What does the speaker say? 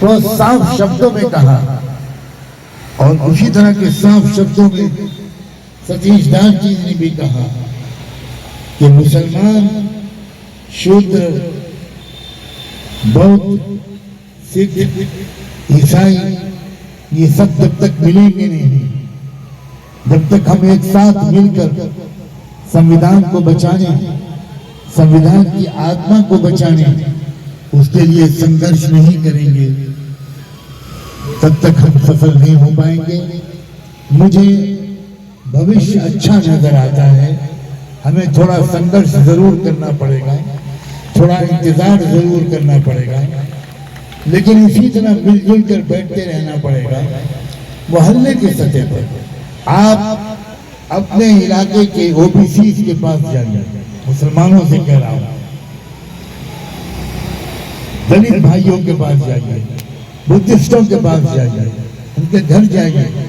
तो साफ शब्दों में कहा, और उसी तरह के साफ शब्दों में सतीश दास जी ने भी कहा कि मुसलमान, शूद्र, बौद्ध, सिख, ईसाई ये सब जब तक मिलेंगे नहीं, जब तक हम एक साथ मिलकर संविधान को बचाने, संविधान की आत्मा को बचाने, उसके लिए संघर्ष नहीं करेंगे, तब तक हम सफल नहीं हो पाएंगे। मुझे भविष्य अच्छा नजर आता है। हमें थोड़ा संघर्ष जरूर करना पड़ेगा, थोड़ा इंतजार जरूर करना पड़ेगा, लेकिन इसी तरह मिलजुल कर बैठते रहना पड़ेगा। मोहल्ले की सतह पर आप अपने इलाके के ओबीसी के पास जाइए, मुसलमानों से कह रहा हूं, दलित भाइयों के पास जाइए, बुद्धिस्टों के पास जाइए, उनके घर जाइए,